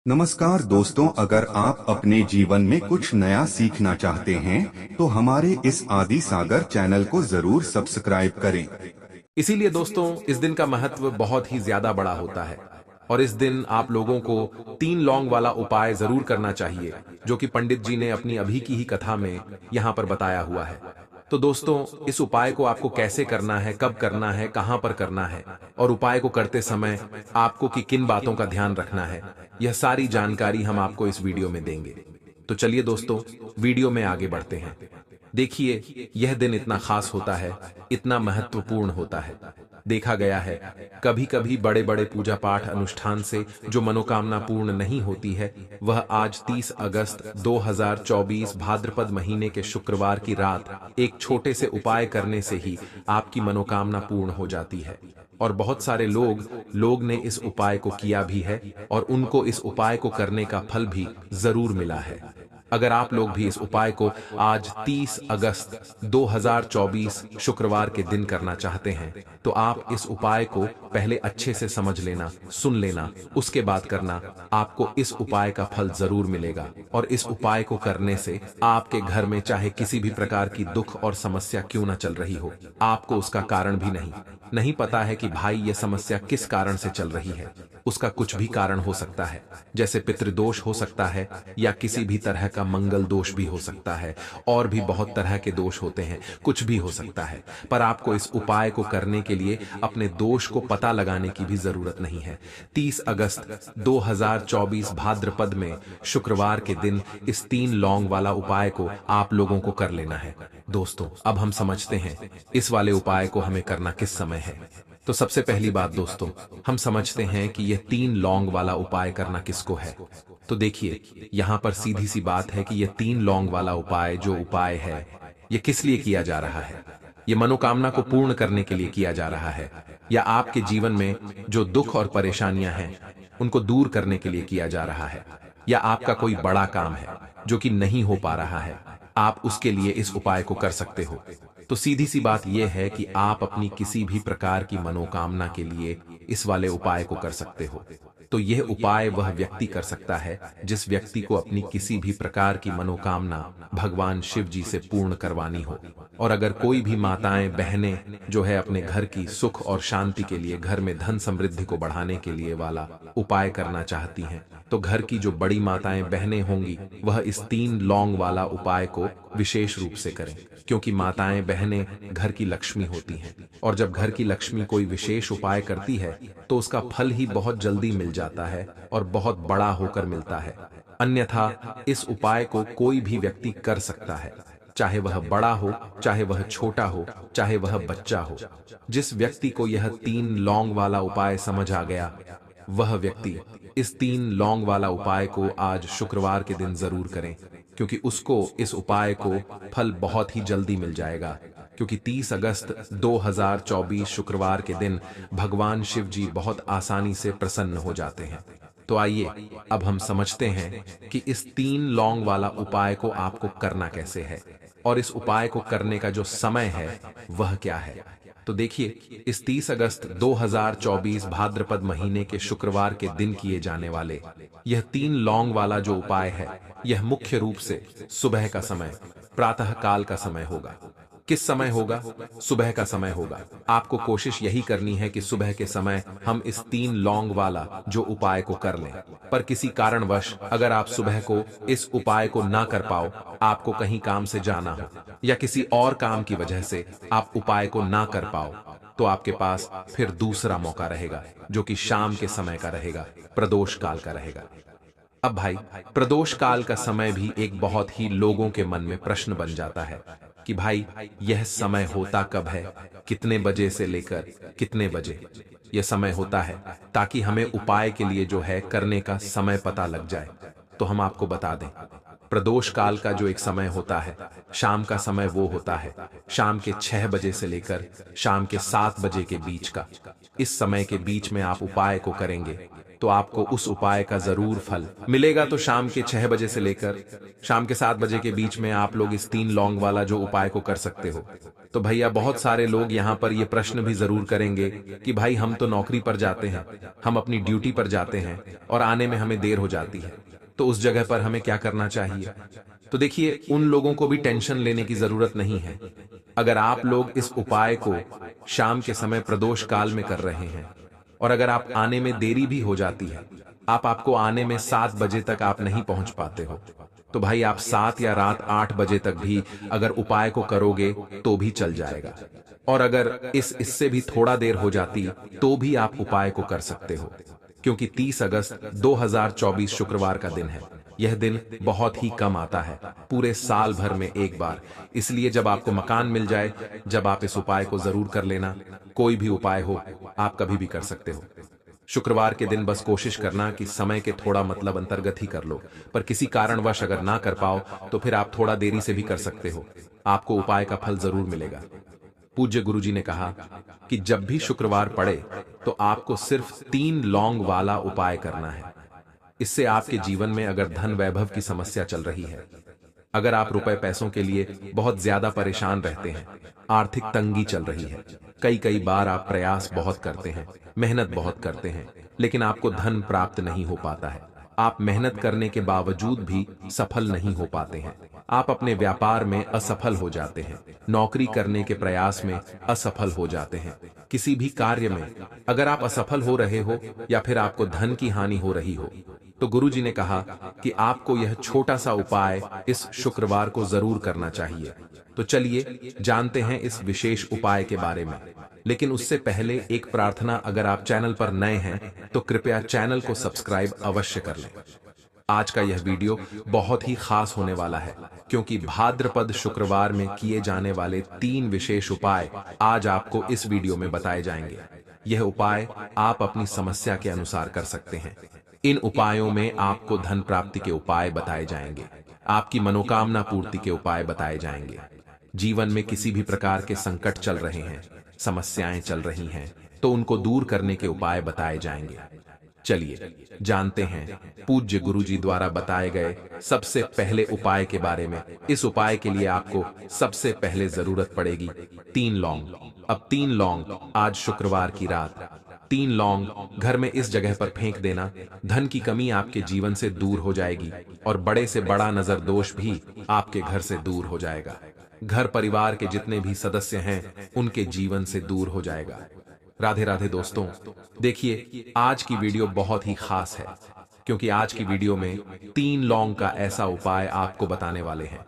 नमस्कार दोस्तों, अगर आप अपने जीवन में कुछ नया सीखना चाहते हैं तो हमारे इस आदि सागर चैनल को जरूर सब्सक्राइब करें। इसीलिए दोस्तों इस दिन का महत्व बहुत ही ज्यादा बड़ा होता है। और इस दिन आप लोगों को 3 लौंग वाला उपाय जरूर करना चाहिए, जो कि पंडित जी ने अपनी अभी की ही कथा में यहाँ पर बताया हुआ है। तो दोस्तों, इस उपाय को आपको कैसे करना है, कब करना है, कहाँ पर करना है, और उपाय को करते समय आपको किन बातों का ध्यान रखना है, यह सारी जानकारी हम आपको इस वीडियो में देंगे। तो चलिए दोस्तों, वीडियो में आगे बढ़ते हैं। देखिए, यह दिन इतना खास होता है, इतना महत्वपूर्ण होता है। देखा गया है, कभी कभी बड़े बड़े पूजा पाठ अनुष्ठान से जो मनोकामना पूर्ण नहीं होती है, वह आज 30 अगस्त 2024 भाद्रपद महीने के शुक्रवार की रात एक छोटे से उपाय करने से ही आपकी मनोकामना पूर्ण हो जाती है। और बहुत सारे लोग ने इस उपाय को किया भी है, और उनको इस उपाय को करने का फल भी जरूर मिला है। अगर आप लोग भी इस उपाय को आज 30 अगस्त 2024 शुक्रवार के दिन करना चाहते हैं, तो आप इस उपाय को पहले अच्छे से समझ लेना, सुन लेना, उसके बाद करना। आपको इस उपाय का फल जरूर मिलेगा, और इस उपाय को करने से आपके घर में चाहे किसी भी प्रकार की दुख और समस्या क्यों न चल रही हो, आपको उसका कारण भी नहीं पता है कि भाई ये समस्या किस कारण से चल रही है। उसका कुछ भी कारण हो सकता है, जैसे पितृदोष हो सकता है, या किसी भी तरह का मंगल दोष भी हो सकता है, और भी बहुत तरह के दोष होते हैं, कुछ भी हो सकता है। पर आपको इस उपाय को करने के लिए अपने दोष को पता लगाने की भी जरूरत नहीं है। 30 अगस्त 2024 भाद्रपद में शुक्रवार के दिन इस 3 लौंग वाला उपाय को आप लोगों को कर लेना है। दोस्तों, अब हम समझते हैं इस वाले उपाय को हमें करना किस समय है। तो सबसे पहली बात दोस्तों, हम समझते हैं कि यह 3 लौंग वाला उपाय करना किसको है। तो देखिए, यहाँ पर सीधी सी बात है कि यह 3 लौंग वाला उपाय जो उपाय है, यह किस लिए किया जा रहा है। यह मनोकामना को पूर्ण करने के लिए किया जा रहा है, या आपके जीवन में जो दुख और परेशानियां हैं उनको दूर करने के लिए किया जा रहा है, या आपका कोई बड़ा काम है जो कि नहीं हो पा रहा है, आप उसके लिए इस उपाय को कर सकते हो। तो सीधी सी बात यह है कि आप अपनी किसी भी प्रकार की मनोकामना के लिए इस वाले उपाय को कर सकते हो। तो यह उपाय वह व्यक्ति कर सकता है जिस व्यक्ति को अपनी किसी भी प्रकार की मनोकामना भगवान शिव जी से पूर्ण करवानी हो। और अगर कोई भी माताएं बहनें जो है अपने घर की सुख और शांति के लिए, घर में धन समृद्धि को बढ़ाने के लिए वाला उपाय करना चाहती हैं, तो घर की जो बड़ी माताएं बहनें होंगी वह इस 3 लौंग वाला उपाय को विशेष रूप से करें, क्योंकि माताएं बहनें घर की लक्ष्मी होती हैं, और जब घर की लक्ष्मी कोई विशेष उपाय करती है तो उसका फल ही बहुत जल्दी मिल जाता है और बहुत बड़ा होकर मिलता है। अन्यथा इस उपाय को कोई भी व्यक्ति कर सकता है, चाहे वह बड़ा हो, चाहे वह छोटा हो, चाहे वह बच्चा हो। जिस व्यक्ति को यह 3 लौंग वाला उपाय समझ आ गया, वह व्यक्ति इस 3 लौंग वाला उपाय को आज शुक्रवार के दिन जरूर करें, क्योंकि उसको इस उपाय को फल बहुत ही जल्दी मिल जाएगा। क्योंकि 30 अगस्त 2024 शुक्रवार के दिन भगवान शिव जी बहुत आसानी से प्रसन्न हो जाते हैं। तो आइए अब हम समझते हैं कि इस 3 लौंग वाला उपाय को आपको करना कैसे है, और इस उपाय को करने का जो समय है वह क्या है। तो देखिए, इस 30 अगस्त 2024 भाद्रपद महीने के शुक्रवार के दिन किए जाने वाले यह 3 लौंग वाला जो उपाय है, यह मुख्य रूप से सुबह का समय, प्रातः काल का समय होगा। किस समय होगा? सुबह का समय होगा। आपको कोशिश यही करनी है कि सुबह के समय हम इस 3 लौंग वाला जो उपाय को कर लें। पर किसी कारणवश अगर आप सुबह को इस उपाय को ना कर पाओ, आपको कहीं काम से जाना हो, या किसी और काम की वजह से आप उपाय को ना कर पाओ, तो आपके पास फिर दूसरा मौका रहेगा, जो कि शाम के समय का रहेगा, प्रदोष काल का रहेगा। अब भाई, प्रदोष काल का समय भी एक बहुत ही लोगों के मन में प्रश्न बन जाता है कि भाई यह समय होता कब है, कितने बजे से लेकर कितने बजे यह समय होता है, ताकि हमें उपाय के लिए जो है करने का समय पता लग जाए। तो हम आपको बता दें, प्रदोष काल का जो एक समय होता है, शाम का समय वो होता है शाम के 6 बजे से लेकर शाम के 7 बजे के बीच का। इस समय के बीच में आप उपाय को करेंगे तो आपको उस उपाय का जरूर फल मिलेगा। तो शाम के 6 बजे से लेकर शाम के 7 बजे के बीच में आप लोग इस 3 लौंग वाला जो उपाय को कर सकते हो। तो भैया बहुत सारे लोग यहाँ पर ये प्रश्न भी जरूर करेंगे कि भाई हम तो नौकरी पर जाते हैं, हम अपनी ड्यूटी पर जाते हैं और आने में हमें देर हो जाती है, तो उस जगह पर हमें क्या करना चाहिए। तो देखिए, उन लोगों को भी टेंशन लेने की जरूरत नहीं है। अगर आप लोग इस उपाय को शाम के समय प्रदोष काल में कर रहे हैं और अगर आप आने में देरी भी हो जाती है, आपको आने में 7 बजे तक आप नहीं पहुंच पाते हो, तो भाई आप 7 या रात 8 बजे तक भी अगर उपाय को करोगे तो भी चल जाएगा। और अगर इससे भी थोड़ा देर हो जाती तो भी आप उपाय को कर सकते हो, क्योंकि 30 अगस्त 2024 शुक्रवार का दिन है। यह दिन बहुत ही कम आता है, पूरे साल भर में एक बार। इसलिए जब आपको मकान मिल जाए, जब आप इस उपाय को जरूर कर लेना। कोई भी उपाय हो, आप कभी भी कर सकते हो। शुक्रवार के दिन बस कोशिश करना कि समय के थोड़ा मतलब अंतर्गत ही कर लो, पर किसी कारणवश अगर ना कर पाओ तो फिर आप थोड़ा देरी से भी कर सकते हो, आपको उपाय का फल जरूर मिलेगा। पूज्य गुरुजी ने कहा कि जब भी शुक्रवार पड़े तो आपको सिर्फ 3 लौंग वाला उपाय करना है। इससे आपके जीवन में अगर धन वैभव की समस्या चल रही है, अगर आप रुपए पैसों के लिए बहुत ज्यादा परेशान रहते हैं, आर्थिक तंगी चल रही है, कई बार आप प्रयास बहुत करते हैं, मेहनत बहुत करते हैं, लेकिन आपको धन प्राप्त नहीं हो पाता है, आप मेहनत करने के बावजूद भी सफल नहीं हो पाते हैं, आप अपने व्यापार में असफल हो जाते हैं, नौकरी करने के प्रयास में असफल हो जाते हैं, किसी भी कार्य में अगर आप असफल हो रहे हो या फिर आपको धन की हानि हो रही हो, तो गुरुजी ने कहा कि आपको यह छोटा सा उपाय इस शुक्रवार को जरूर करना चाहिए। तो चलिए जानते हैं इस विशेष उपाय के बारे में। लेकिन उससे पहले एक प्रार्थना, अगर आप चैनल पर नए हैं तो कृपया चैनल को सब्सक्राइब अवश्य कर लें। आज का यह वीडियो बहुत ही खास होने वाला है, क्योंकि भाद्रपद शुक्रवार में किए जाने वाले 3 विशेष उपाय आज आपको इस वीडियो में बताए जाएंगे। यह उपाय आप अपनी समस्या के अनुसार कर सकते हैं। इन उपायों में आपको धन प्राप्ति के उपाय बताए जाएंगे, आपकी मनोकामना पूर्ति के उपाय बताए जाएंगे। जीवन में किसी भी प्रकार के संकट चल रहे हैं, समस्याएं चल रही हैं, तो उनको दूर करने के उपाय बताए जाएंगे। चलिए जानते हैं पूज्य गुरुजी द्वारा बताए गए सबसे पहले उपाय के बारे में। इस उपाय के लिए आपको सबसे पहले जरूरत पड़ेगी 3 लौंग। अब 3 लौंग आज शुक्रवार की रात 3 लौंग घर में इस जगह पर फेंक देना। धन की कमी आपके जीवन से दूर हो जाएगी और बड़े से बड़ा नजर दोष भी आपके घर से दूर हो जाएगा। घर परिवार के जितने भी सदस्य हैं उनके जीवन से दूर हो जाएगा। राधे राधे दोस्तों, देखिए आज की वीडियो बहुत ही खास है, क्योंकि आज की वीडियो में 3 लौंग का ऐसा उपाय आपको बताने वाले हैं।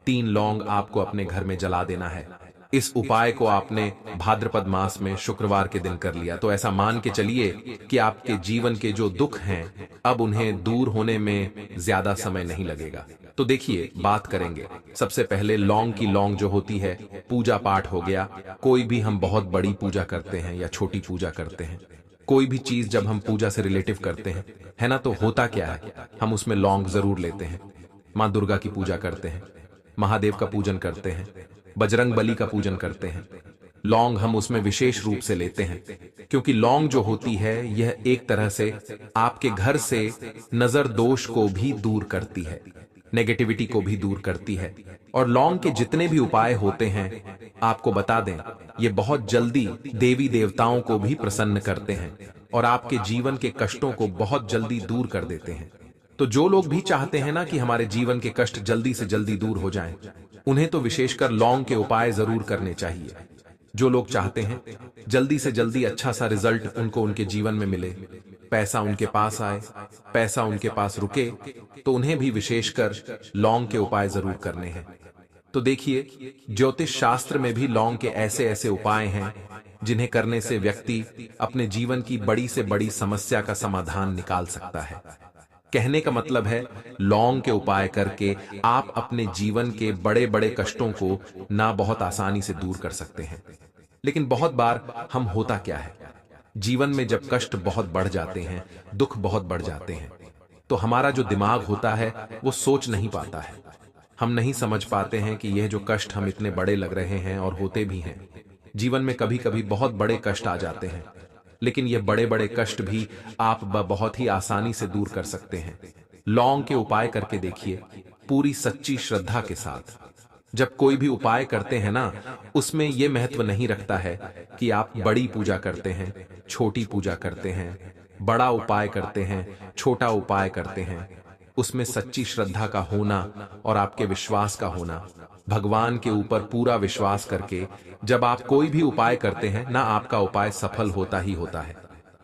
3 लौंग आपको अपने घर में जला देना है। इस उपाय को आपने भाद्रपद मास में शुक्रवार के दिन कर लिया तो ऐसा मान के चलिए कि आपके जीवन के जो दुख हैं अब उन्हें दूर होने में ज्यादा समय नहीं लगेगा। तो देखिए बात करेंगे सबसे पहले लौंग की। लौंग जो होती है, पूजा पाठ हो गया, कोई भी हम बहुत बड़ी पूजा करते हैं या छोटी पूजा करते हैं, कोई भी चीज जब हम पूजा से रिलेटिव करते हैं, है ना, तो होता क्या है, हम उसमें लौंग जरूर लेते हैं। माँ दुर्गा की पूजा करते हैं, महादेव का पूजन करते हैं, बजरंग बली का पूजन करते हैं, लौंग हम उसमें विशेष रूप से लेते हैं, क्योंकि लौंग जो होती है यह एक तरह से आपके घर से नजर दोष को भी दूर करती है, नेगेटिविटी को भी दूर करती है। और लौंग के जितने भी उपाय होते हैं आपको बता दें, ये बहुत जल्दी देवी देवताओं को भी प्रसन्न करते हैं और आपके जीवन के कष्टों को बहुत जल्दी दूर कर देते हैं। तो जो लोग भी चाहते हैं ना कि हमारे जीवन के कष्ट जल्दी से जल्दी दूर हो जाएं, उन्हें तो विशेषकर लौंग के उपाय जरूर करने चाहिए। जो लोग चाहते हैं जल्दी से जल्दी अच्छा सा रिजल्ट उनको उनके जीवन में मिले, पैसा उनके पास आए, पैसा उनके पास रुके, तो उन्हें भी विशेषकर लौंग के उपाय जरूर करने हैं। तो देखिए ज्योतिष शास्त्र में भी लौंग के ऐसे ऐसे उपाय हैं जिन्हें करने से व्यक्ति अपने जीवन की बड़ी से बड़ी समस्या का समाधान निकाल सकता है। कहने का मतलब है लौंग के उपाय करके आप अपने जीवन के बड़े बड़े कष्टों को ना बहुत आसानी से दूर कर सकते हैं। लेकिन बहुत बार हम होता क्या है, जीवन में जब कष्ट बहुत बढ़ जाते हैं, दुख बहुत बढ़ जाते हैं, तो हमारा जो दिमाग होता है वो सोच नहीं पाता है। हम नहीं समझ पाते हैं कि यह जो कष्ट हम इतने बड़े लग रहे हैं और होते भी हैं। जीवन में कभी कभी बहुत बड़े कष्ट आ जाते हैं लेकिन ये बड़े बड़े कष्ट भी आप बहुत ही आसानी से दूर कर सकते हैं। लौंग के उपाय करके देखिए, पूरी सच्ची श्रद्धा के साथ। जब कोई भी उपाय करते हैं ना, उसमें यह महत्व नहीं रखता है कि आप बड़ी पूजा करते हैं, छोटी पूजा करते हैं, बड़ा उपाय करते हैं, छोटा उपाय करते हैं। उसमें सच्ची श्रद्धा का होना और आपके विश्वास का होना। भगवान के ऊपर पूरा विश्वास करके जब आप कोई भी उपाय करते हैं ना, आपका उपाय सफल होता ही होता है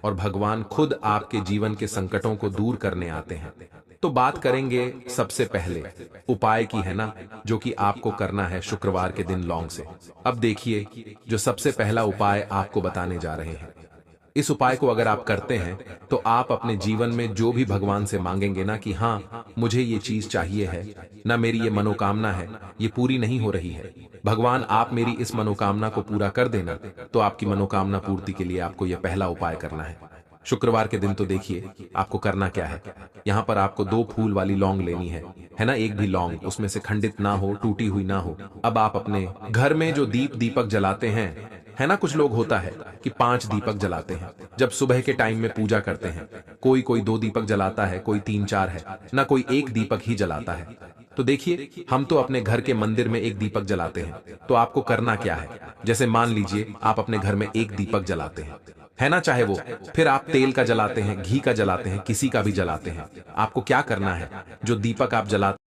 और भगवान खुद आपके जीवन के संकटों को दूर करने आते हैं। तो बात करेंगे सबसे पहले उपाय की, है ना, जो कि आपको करना है शुक्रवार के दिन लौंग से। अब देखिए, जो सबसे पहला उपाय आपको बताने जा रहे हैं, इस उपाय को अगर आप करते हैं तो आप अपने जीवन में जो भी भगवान से मांगेंगे ना कि हाँ मुझे ये चीज चाहिए है ना, मेरी ये मनोकामना है, ये पूरी नहीं हो रही है, भगवान आप मेरी इस मनोकामना को पूरा कर देना, तो आपकी मनोकामना पूर्ति के लिए आपको यह पहला उपाय करना है शुक्रवार के दिन। तो देखिए आपको करना क्या है। यहाँ पर आपको 2 फूल वाली लौंग लेनी है ना, एक भी लौंग उसमें से खंडित ना हो, टूटी हुई ना हो। अब आप अपने घर में जो दीपक जलाते हैं, है ना, कुछ लोग होता है कि 5 दीपक जलाते हैं जब सुबह के टाइम में पूजा करते हैं। कोई 2 दीपक जलाता है, कोई 3-4 है ना, कोई 1 दीपक ही जलाता है। तो देखिए, हम तो अपने घर के मंदिर में 1 दीपक जलाते हैं। तो आपको करना क्या है, जैसे मान लीजिए आप अपने घर में 1 दीपक जलाते हैं, है ना, चाहे वो फिर आप तेल का जलाते हैं, घी का जलाते हैं, किसी का भी जलाते हैं। आपको क्या करना है, जो दीपक आप जलाते